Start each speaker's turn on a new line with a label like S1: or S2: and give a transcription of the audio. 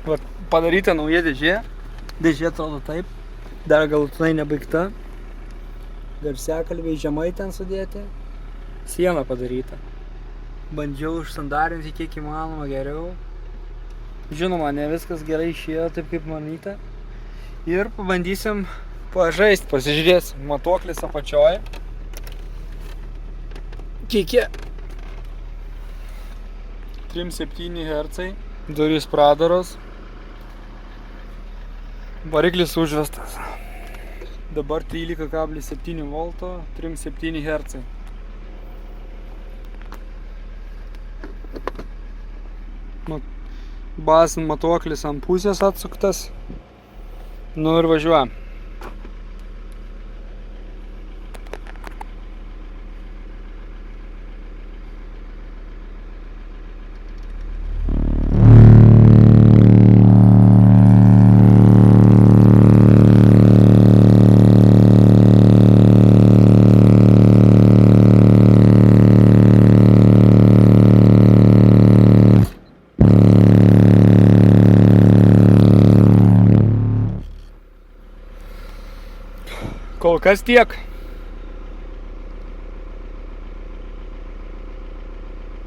S1: Vat, padaryta nauja dėžė. Dėžė atrodo taip. Dar galutinai nebaigta. Garsiakalbiai žemai ten sudėti. Siena padaryta. Bandžiau išsandarinti kiek įmanoma geriau. Žinoma, ne viskas gerai išėjo taip kaip manyta. Ir pabandysim pažaisti, pasižiūrėsim. Matuoklis apačioje. Kiekė 3,7 Hz. Durys pradaros. Variklis užvestas. Dabar 13,7 V, 3,7 Hz. Bazinis matuoklis ant pusės atsuktas. Nu ir važiuojam. Kol kas tiek.